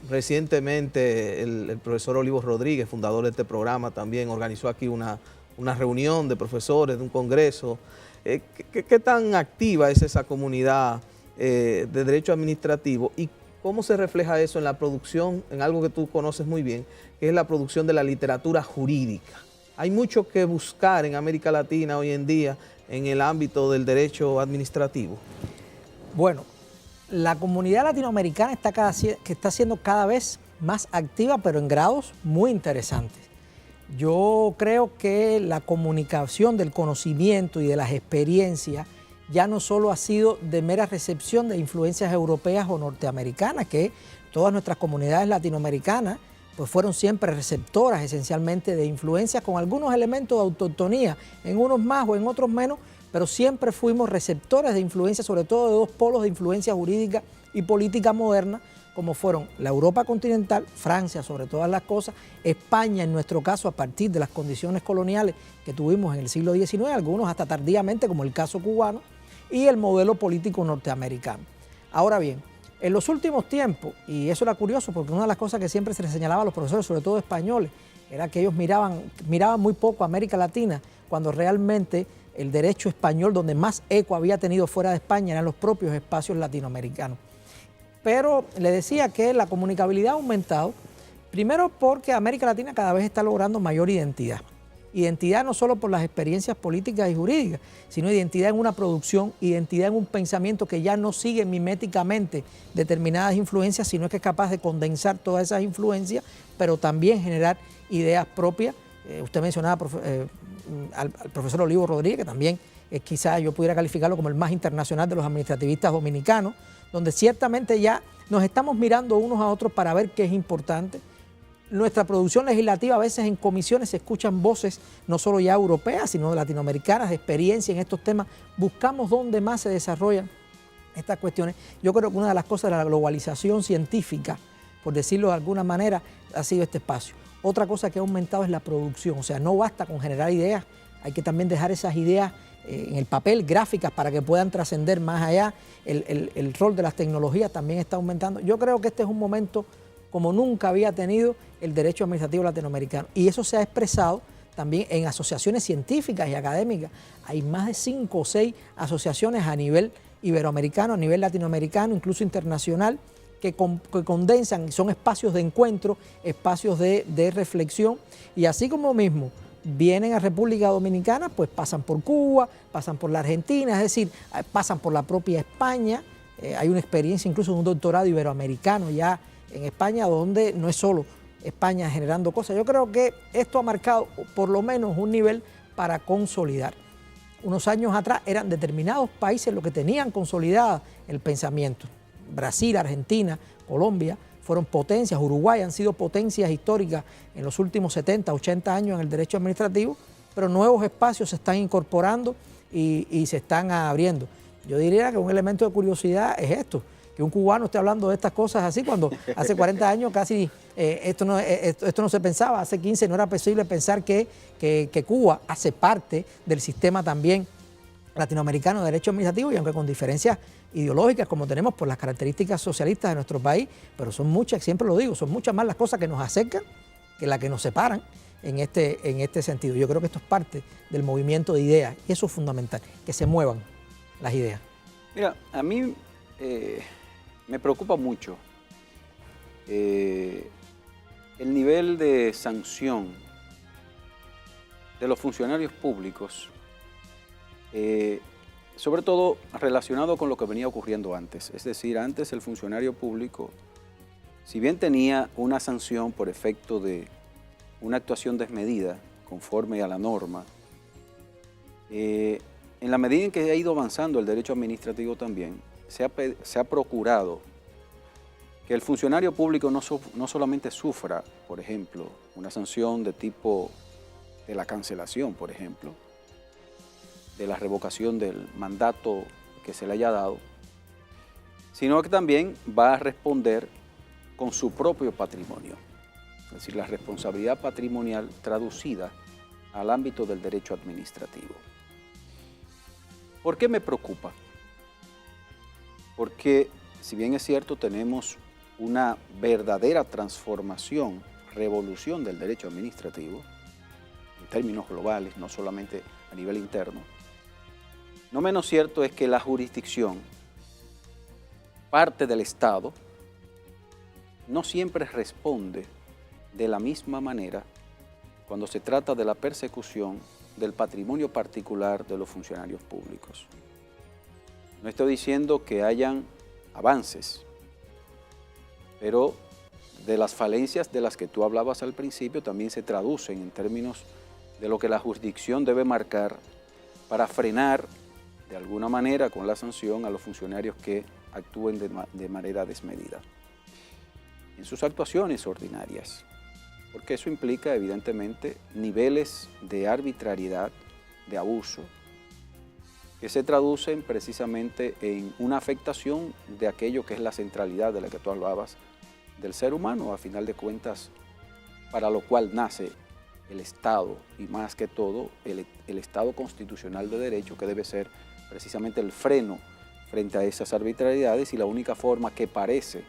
Recientemente el profesor Olivo Rodríguez, fundador de este programa, también organizó aquí una reunión de profesores de un congreso. ¿Qué tan activa es esa comunidad de derecho administrativo y cómo se refleja eso en la producción, en algo que tú conoces muy bien, que es la producción de la literatura jurídica? Hay mucho que buscar en América Latina hoy en día en el ámbito del derecho administrativo. Bueno, la comunidad latinoamericana está siendo cada vez más activa, pero en grados muy interesantes. Yo creo que la comunicación del conocimiento y de las experiencias ya no solo ha sido de mera recepción de influencias europeas o norteamericanas, que todas nuestras comunidades latinoamericanas pues fueron siempre receptoras esencialmente de influencias con algunos elementos de autoctonía, en unos más o en otros menos, pero siempre fuimos receptores de influencias, sobre todo de dos polos de influencia jurídica y política moderna, como fueron la Europa continental, Francia sobre todas las cosas, España en nuestro caso a partir de las condiciones coloniales que tuvimos en el siglo XIX, algunos hasta tardíamente como el caso cubano, y el modelo político norteamericano. Ahora bien, en los últimos tiempos, y eso era curioso porque una de las cosas que siempre se les señalaba a los profesores, sobre todo españoles, era que ellos miraban muy poco a América Latina, cuando realmente el derecho español donde más eco había tenido fuera de España eran los propios espacios latinoamericanos. Pero le decía que la comunicabilidad ha aumentado, primero porque América Latina cada vez está logrando mayor identidad. Identidad no solo por las experiencias políticas y jurídicas, sino identidad en una producción, identidad en un pensamiento que ya no sigue miméticamente determinadas influencias, sino que es capaz de condensar todas esas influencias, pero también generar ideas propias. Usted mencionaba al profesor Olivo Rodríguez, que también quizás yo pudiera calificarlo como el más internacional de los administrativistas dominicanos, donde ciertamente ya nos estamos mirando unos a otros para ver qué es importante. Nuestra producción legislativa, a veces en comisiones se escuchan voces no solo ya europeas, sino latinoamericanas, de experiencia en estos temas. Buscamos dónde más se desarrollan estas cuestiones. Yo creo que una de las cosas de la globalización científica, por decirlo de alguna manera, ha sido este espacio. Otra cosa que ha aumentado es la producción, o sea, no basta con generar ideas, hay que también dejar esas ideas en el papel, gráficas, para que puedan trascender más allá. El rol de las tecnologías también está aumentando. Yo creo que este es un momento como nunca había tenido el derecho administrativo latinoamericano. Y eso se ha expresado también en asociaciones científicas y académicas. Hay más de 5 o 6 asociaciones a nivel iberoamericano, a nivel latinoamericano, incluso internacional, que condensan, son espacios de encuentro, espacios de reflexión. Y así como mismo vienen a República Dominicana, pues pasan por Cuba, pasan por la Argentina, es decir, pasan por la propia España. Hay una experiencia incluso de un doctorado iberoamericano ya en España, donde no es solo España generando cosas. Yo creo que esto ha marcado por lo menos un nivel para consolidar. Unos años atrás eran determinados países los que tenían consolidada el pensamiento. Brasil, Argentina, Colombia fueron potencias, Uruguay han sido potencias históricas en los últimos 70, 80 años en el derecho administrativo, pero nuevos espacios se están incorporando y se están abriendo. Yo diría que un elemento de curiosidad es esto, que un cubano esté hablando de estas cosas así cuando hace 40 años casi esto no se pensaba, hace 15 no era posible pensar que Cuba hace parte del sistema también latinoamericano de derecho administrativo, y aunque con diferencias ideológicas como tenemos por las características socialistas de nuestro país, pero son muchas, siempre lo digo, son muchas más las cosas que nos acercan que las que nos separan en este sentido. Yo creo que esto es parte del movimiento de ideas y eso es fundamental, que se muevan las ideas. Mira, a mí me preocupa mucho el nivel de sanción de los funcionarios públicos, sobre todo relacionado con lo que venía ocurriendo antes. Es decir, antes el funcionario público, si bien tenía una sanción por efecto de una actuación desmedida conforme a la norma, en la medida en que ha ido avanzando el derecho administrativo también, se ha procurado que el funcionario público no solamente sufra, por ejemplo, una sanción de tipo de la cancelación, por ejemplo, de la revocación del mandato que se le haya dado, sino que también va a responder con su propio patrimonio. Es decir, la responsabilidad patrimonial traducida al ámbito del derecho administrativo. ¿Por qué me preocupa? Porque, si bien es cierto, tenemos una verdadera transformación, revolución del derecho administrativo, en términos globales, no solamente a nivel interno, no menos cierto es que la jurisdicción, parte del Estado, no siempre responde de la misma manera cuando se trata de la persecución del patrimonio particular de los funcionarios públicos. No estoy diciendo que hayan avances, pero de las falencias de las que tú hablabas al principio también se traducen en términos de lo que la jurisdicción debe marcar para frenar de alguna manera con la sanción a los funcionarios que actúen de manera desmedida en sus actuaciones ordinarias, porque eso implica evidentemente niveles de arbitrariedad, de abuso, que se traducen precisamente en una afectación de aquello que es la centralidad de la que tú hablabas, del ser humano, a final de cuentas, para lo cual nace el Estado y más que todo el Estado constitucional de derecho, que debe ser precisamente el freno frente a esas arbitrariedades, y la única forma que parece,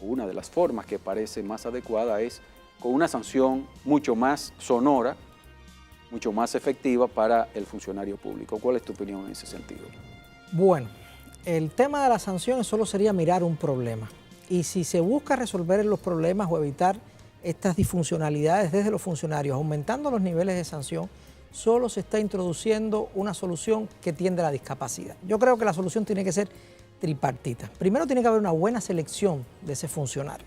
una de las formas que parece más adecuada es con una sanción mucho más sonora, mucho más efectiva para el funcionario público. ¿Cuál es tu opinión en ese sentido? Bueno, el tema de las sanciones solo sería mirar un problema. Y si se busca resolver los problemas o evitar estas disfuncionalidades desde los funcionarios, aumentando los niveles de sanción, solo se está introduciendo una solución que tiende a la discapacidad. Yo creo que la solución tiene que ser tripartita. Primero tiene que haber una buena selección de ese funcionario.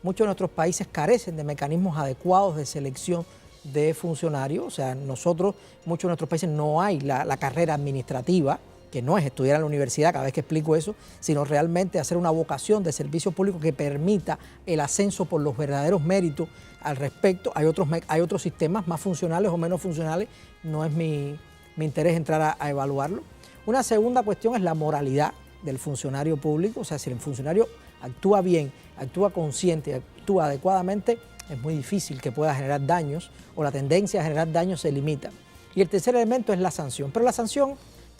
Muchos de nuestros países carecen de mecanismos adecuados de selección de funcionarios. O sea, muchos de nuestros países no hay la carrera administrativa, que no es estudiar en la universidad cada vez que explico eso, sino realmente hacer una vocación de servicio público que permita el ascenso por los verdaderos méritos al respecto. Hay otros sistemas más funcionales o menos funcionales, no es mi interés entrar a evaluarlo. Una segunda cuestión es la moralidad del funcionario público. O sea, si el funcionario actúa bien, actúa consciente, actúa adecuadamente, es muy difícil que pueda generar daños, o la tendencia a generar daños se limita. Y el tercer elemento es la sanción. Pero la sanción,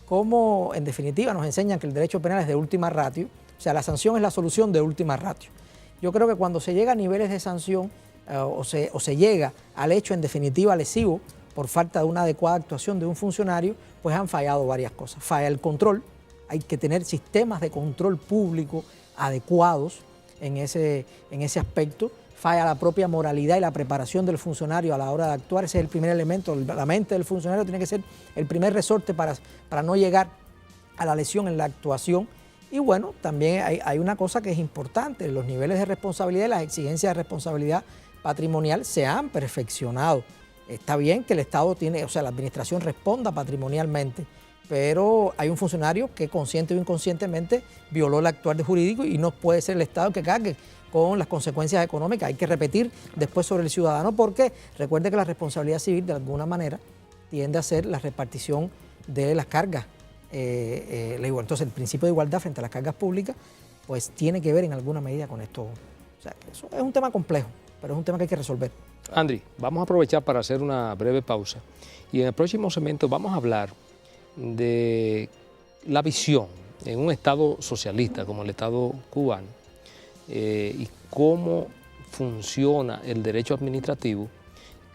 como en definitiva nos enseñan que el derecho penal es de última ratio, o sea, la sanción es la solución de última ratio. Yo creo que cuando se llega a niveles de sanción o se llega al hecho en definitiva lesivo por falta de una adecuada actuación de un funcionario, pues han fallado varias cosas. Falla el control, hay que tener sistemas de control público adecuados en ese aspecto. Falla la propia moralidad y la preparación del funcionario a la hora de actuar. Ese es el primer elemento. La mente del funcionario tiene que ser el primer resorte para no llegar a la lesión en la actuación. Y bueno, también hay una cosa que es importante: los niveles de responsabilidad y las exigencias de responsabilidad patrimonial se han perfeccionado. Está bien que el Estado la administración responda patrimonialmente, pero hay un funcionario que consciente o inconscientemente violó el actuar jurídico y no puede ser el Estado que cargue con las consecuencias económicas. Hay que repetir después sobre el ciudadano, porque recuerde que la responsabilidad civil de alguna manera tiende a ser la repartición de las cargas. Entonces el principio de igualdad frente a las cargas públicas pues tiene que ver en alguna medida con esto. O sea, eso es un tema complejo, pero es un tema que hay que resolver. Andri, vamos a aprovechar para hacer una breve pausa y en el próximo segmento vamos a hablar de la visión en un Estado socialista como el Estado cubano y cómo funciona el derecho administrativo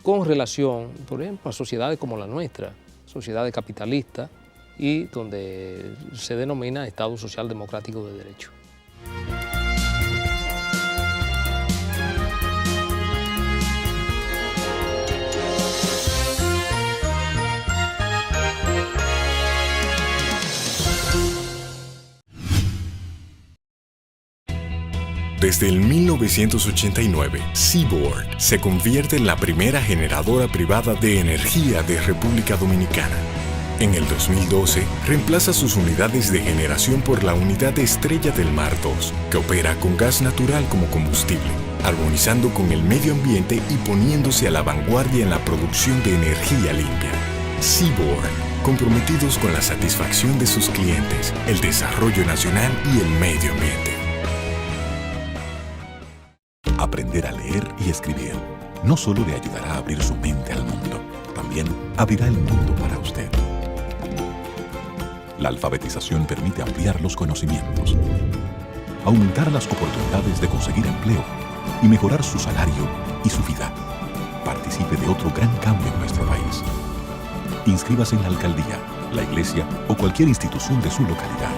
con relación, por ejemplo, a sociedades como la nuestra, sociedades capitalistas y donde se denomina Estado Social Democrático de Derecho. Desde el 1989, Seaboard se convierte en la primera generadora privada de energía de República Dominicana. En el 2012, reemplaza sus unidades de generación por la unidad Estrella del Mar 2, que opera con gas natural como combustible, armonizando con el medio ambiente y poniéndose a la vanguardia en la producción de energía limpia. Seaboard, comprometidos con la satisfacción de sus clientes, el desarrollo nacional y el medio ambiente. Aprender a leer y escribir no solo le ayudará a abrir su mente al mundo, también abrirá el mundo para usted. La alfabetización permite ampliar los conocimientos, aumentar las oportunidades de conseguir empleo y mejorar su salario y su vida. Participe de otro gran cambio en nuestro país. Inscríbase en la alcaldía, la iglesia o cualquier institución de su localidad.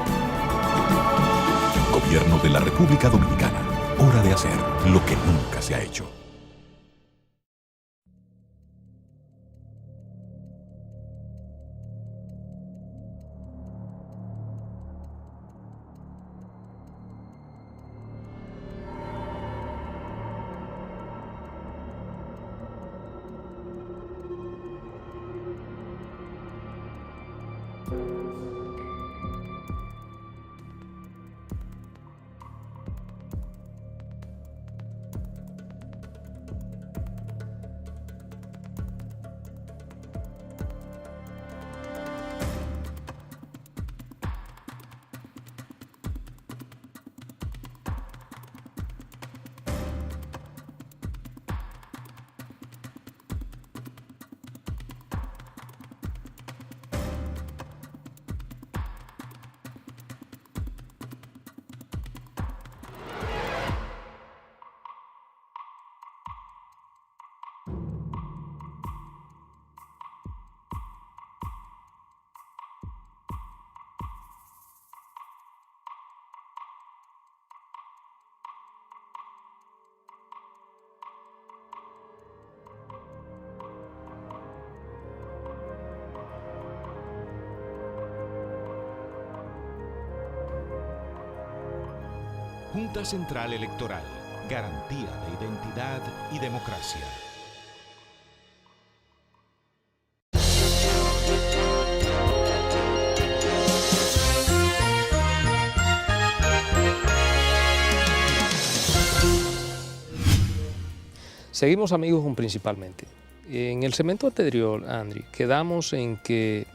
Gobierno de la República Dominicana. Hora de hacer lo que nunca se ha hecho. Junta Central Electoral, garantía de identidad y democracia. Seguimos, amigos, con Principalmente. En el segmento anterior, Andri, quedamos en que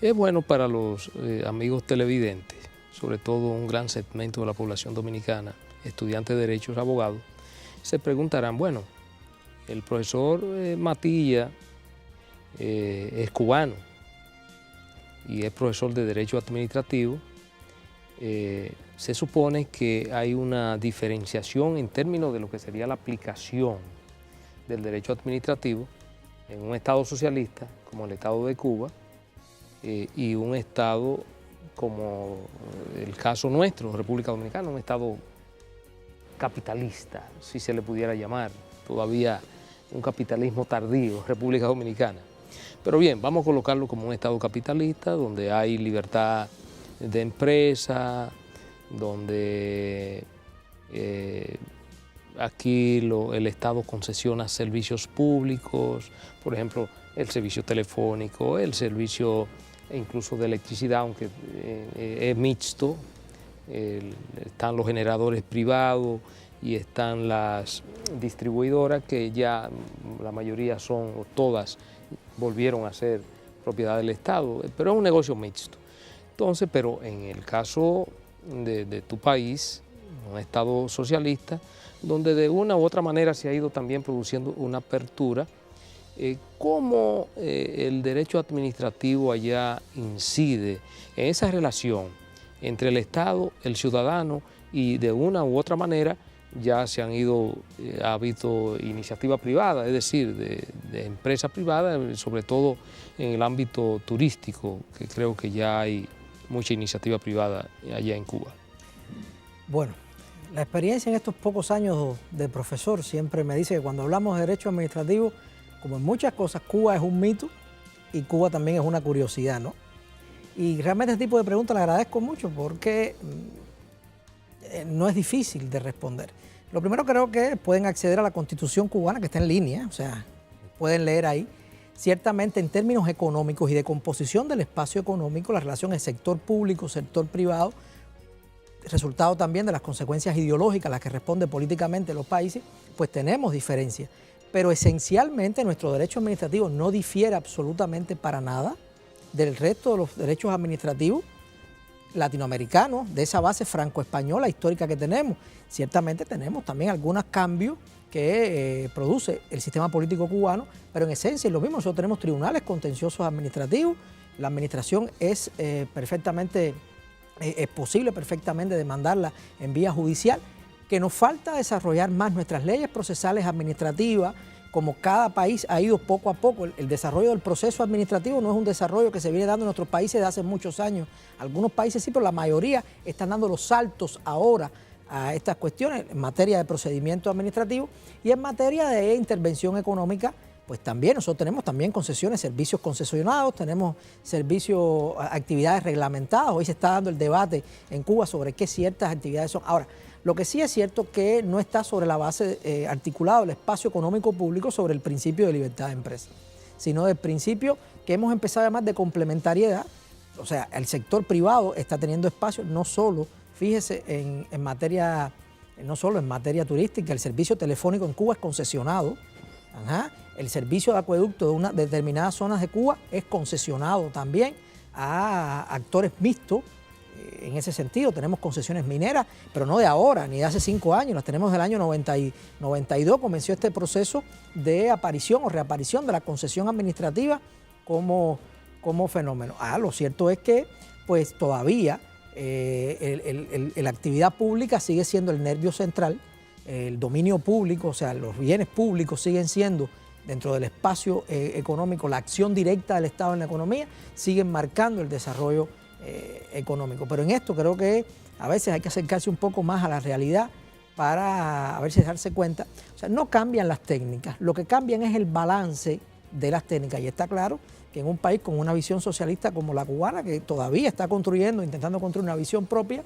es bueno para los amigos televidentes, sobre todo un gran segmento de la población dominicana, estudiantes de derechos, abogados, se preguntarán, bueno, el profesor Matilla es cubano y es profesor de Derecho Administrativo. Se supone que hay una diferenciación en términos de lo que sería la aplicación del derecho administrativo en un Estado socialista como el Estado de Cuba y un Estado como el caso nuestro, República Dominicana, un Estado capitalista, si se le pudiera llamar, todavía un capitalismo tardío, República Dominicana. Pero bien, vamos a colocarlo como un Estado capitalista, donde hay libertad de empresa, donde aquí el Estado concesiona servicios públicos, por ejemplo, el servicio telefónico, el servicio incluso de electricidad, aunque es mixto, están los generadores privados y están las distribuidoras que ya la mayoría son, o todas, volvieron a ser propiedad del Estado, pero es un negocio mixto. Entonces, pero en el caso de tu país, un Estado socialista, donde de una u otra manera se ha ido también produciendo una apertura, ¿cómo el derecho administrativo allá incide en esa relación entre el Estado, el ciudadano y de una u otra manera ya se han ido, ha habido iniciativa privada, es decir, de empresas privadas, sobre todo en el ámbito turístico, que creo que ya hay mucha iniciativa privada allá en Cuba? Bueno, la experiencia en estos pocos años de profesor siempre me dice que cuando hablamos de derecho administrativo, como en muchas cosas, Cuba es un mito y Cuba también es una curiosidad, ¿no? Y realmente este tipo de preguntas le agradezco mucho porque no es difícil de responder. Lo primero, creo que pueden acceder a la Constitución cubana, que está en línea, o sea, pueden leer ahí. Ciertamente, en términos económicos y de composición del espacio económico, la relación entre sector público, sector privado, resultado también de las consecuencias ideológicas a las que responde políticamente los países, pues tenemos diferencias. Pero esencialmente nuestro derecho administrativo no difiere absolutamente para nada del resto de los derechos administrativos latinoamericanos, de esa base franco-española histórica que tenemos. Ciertamente tenemos también algunos cambios que produce el sistema político cubano, pero en esencia es lo mismo. Nosotros tenemos tribunales contenciosos administrativos, la administración es posible perfectamente demandarla en vía judicial, que nos falta desarrollar más nuestras leyes procesales administrativas, como cada país ha ido poco a poco. El desarrollo del proceso administrativo no es un desarrollo que se viene dando en nuestros países de hace muchos años. Algunos países sí, pero la mayoría están dando los saltos ahora a estas cuestiones en materia de procedimiento administrativo y en materia de intervención económica. Pues también nosotros tenemos también concesiones, servicios concesionados, tenemos servicios, actividades reglamentadas. Hoy se está dando el debate en Cuba sobre qué ciertas actividades son. Ahora, lo que sí es cierto que no está sobre la base articulado el espacio económico público sobre el principio de libertad de empresa, sino del principio que hemos empezado a llamar de complementariedad. O sea, el sector privado está teniendo espacio no solo, fíjese, en materia turística. El servicio telefónico en Cuba es concesionado. El servicio de acueducto de una determinadas zonas de Cuba es concesionado también a actores mixtos. En ese sentido, tenemos concesiones mineras, pero no de ahora, ni de hace 5 años, las tenemos del año 92, comenzó este proceso de aparición o reaparición de la concesión administrativa como fenómeno. Lo cierto es que pues todavía la actividad pública sigue siendo el nervio central, el dominio público, o sea, los bienes públicos siguen siendo dentro del espacio económico, la acción directa del Estado en la economía, siguen marcando el desarrollo económico. Pero en esto creo que a veces hay que acercarse un poco más a la realidad para a ver si darse cuenta. O sea, no cambian las técnicas, lo que cambian es el balance de las técnicas. Y está claro que en un país con una visión socialista como la cubana, que todavía está intentando construir una visión propia,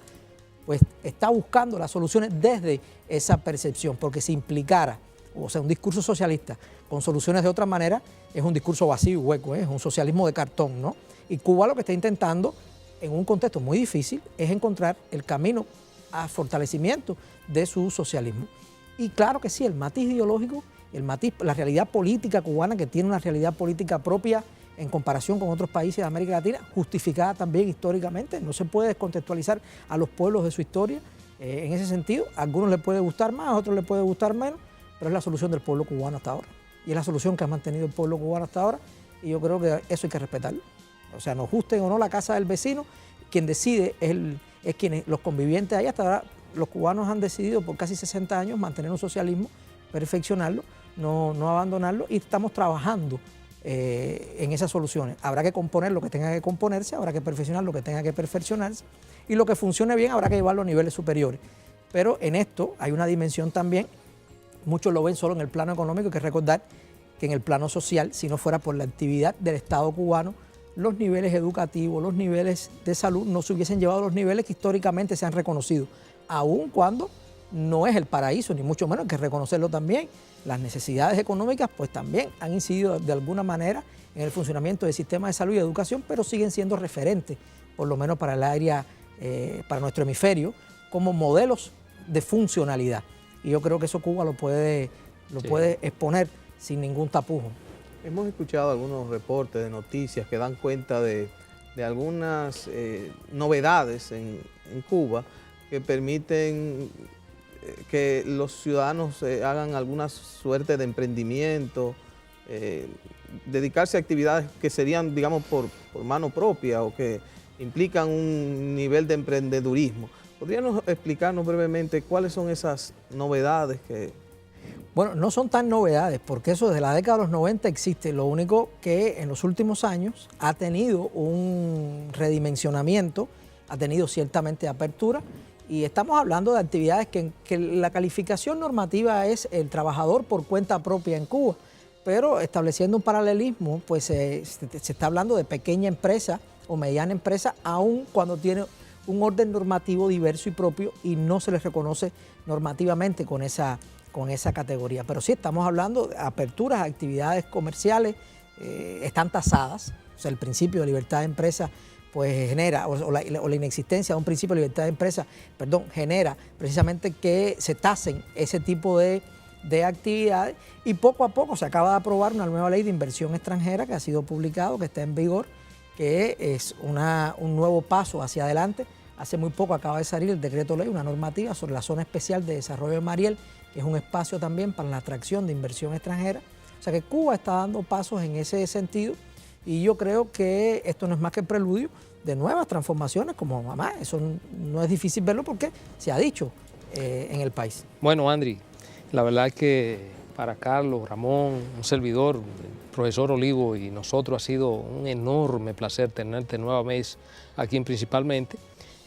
pues está buscando las soluciones desde esa percepción, porque si implicara, o sea, un discurso socialista con soluciones de otra manera, es un discurso vacío y hueco, es un socialismo de cartón, ¿no? Y Cuba lo que está intentando, en un contexto muy difícil, es encontrar el camino a fortalecimiento de su socialismo. Y claro que sí, el matiz ideológico, la realidad política cubana, que tiene una realidad política propia en comparación con otros países de América Latina, justificada también históricamente. No se puede descontextualizar a los pueblos de su historia en ese sentido. A algunos les puede gustar más, a otros les puede gustar menos, pero es la solución del pueblo cubano hasta ahora. Y es la solución que ha mantenido el pueblo cubano hasta ahora, y yo creo que eso hay que respetarlo. O sea, nos gusten o no la casa del vecino, quien decide es quienes, los convivientes ahí. Hasta ahora los cubanos han decidido por casi 60 años mantener un socialismo, perfeccionarlo, no abandonarlo, y estamos trabajando en esas soluciones. Habrá que componer lo que tenga que componerse, habrá que perfeccionar lo que tenga que perfeccionarse, y lo que funcione bien habrá que llevarlo a niveles superiores. Pero en esto hay una dimensión también, muchos lo ven solo en el plano económico. Hay que recordar que en el plano social, si no fuera por la actividad del Estado cubano, los niveles educativos, los niveles de salud no se hubiesen llevado a los niveles que históricamente se han reconocido, aun cuando no es el paraíso, ni mucho menos, hay que reconocerlo también. Las necesidades económicas pues también han incidido de alguna manera en el funcionamiento del sistema de salud y educación, pero siguen siendo referentes, por lo menos para el área, para nuestro hemisferio, como modelos de funcionalidad. Y yo creo que eso Cuba lo puede exponer sin ningún tapujo. Hemos escuchado algunos reportes de noticias que dan cuenta de algunas novedades en Cuba que permiten que los ciudadanos hagan alguna suerte de emprendimiento, dedicarse a actividades que serían, digamos, por mano propia o que implican un nivel de emprendedurismo. ¿Podríamos explicarnos brevemente cuáles son esas novedades que...? Bueno, no son tan novedades, porque eso desde la década de los 90 existe. Lo único que en los últimos años ha tenido un redimensionamiento, ha tenido ciertamente apertura, y estamos hablando de actividades que la calificación normativa es el trabajador por cuenta propia en Cuba, pero estableciendo un paralelismo, pues se está hablando de pequeña empresa o mediana empresa, aun cuando tiene un orden normativo diverso y propio y no se les reconoce normativamente con esa categoría. Pero sí estamos hablando de aperturas, actividades comerciales, están tasadas, o sea, el principio de libertad de empresa pues genera, o la inexistencia de un principio de libertad de empresa, genera precisamente que se tasen ese tipo de actividades, y poco a poco se acaba de aprobar una nueva ley de inversión extranjera que ha sido publicado, que está en vigor, que es un nuevo paso hacia adelante. Hace muy poco acaba de salir el decreto ley, una normativa sobre la zona especial de desarrollo de Mariel, que es un espacio también para la atracción de inversión extranjera. O sea que Cuba está dando pasos en ese sentido, y yo creo que esto no es más que el preludio de nuevas transformaciones, como mamá, eso no es difícil verlo porque se ha dicho en el país. Bueno, Andri, la verdad es que para Carlos, Ramón, un servidor, el profesor Olivo y nosotros ha sido un enorme placer tenerte nueva vez aquí en Principalmente,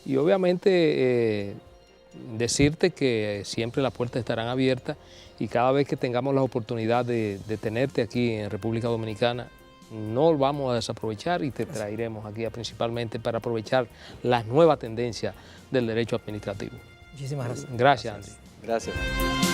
y obviamente decirte que siempre las puertas estarán abiertas, y cada vez que tengamos la oportunidad de tenerte aquí en República Dominicana, no lo vamos a desaprovechar y te traeremos aquí Principalmente para aprovechar las nuevas tendencias del derecho administrativo. Muchísimas gracias. Gracias, Andri. Gracias.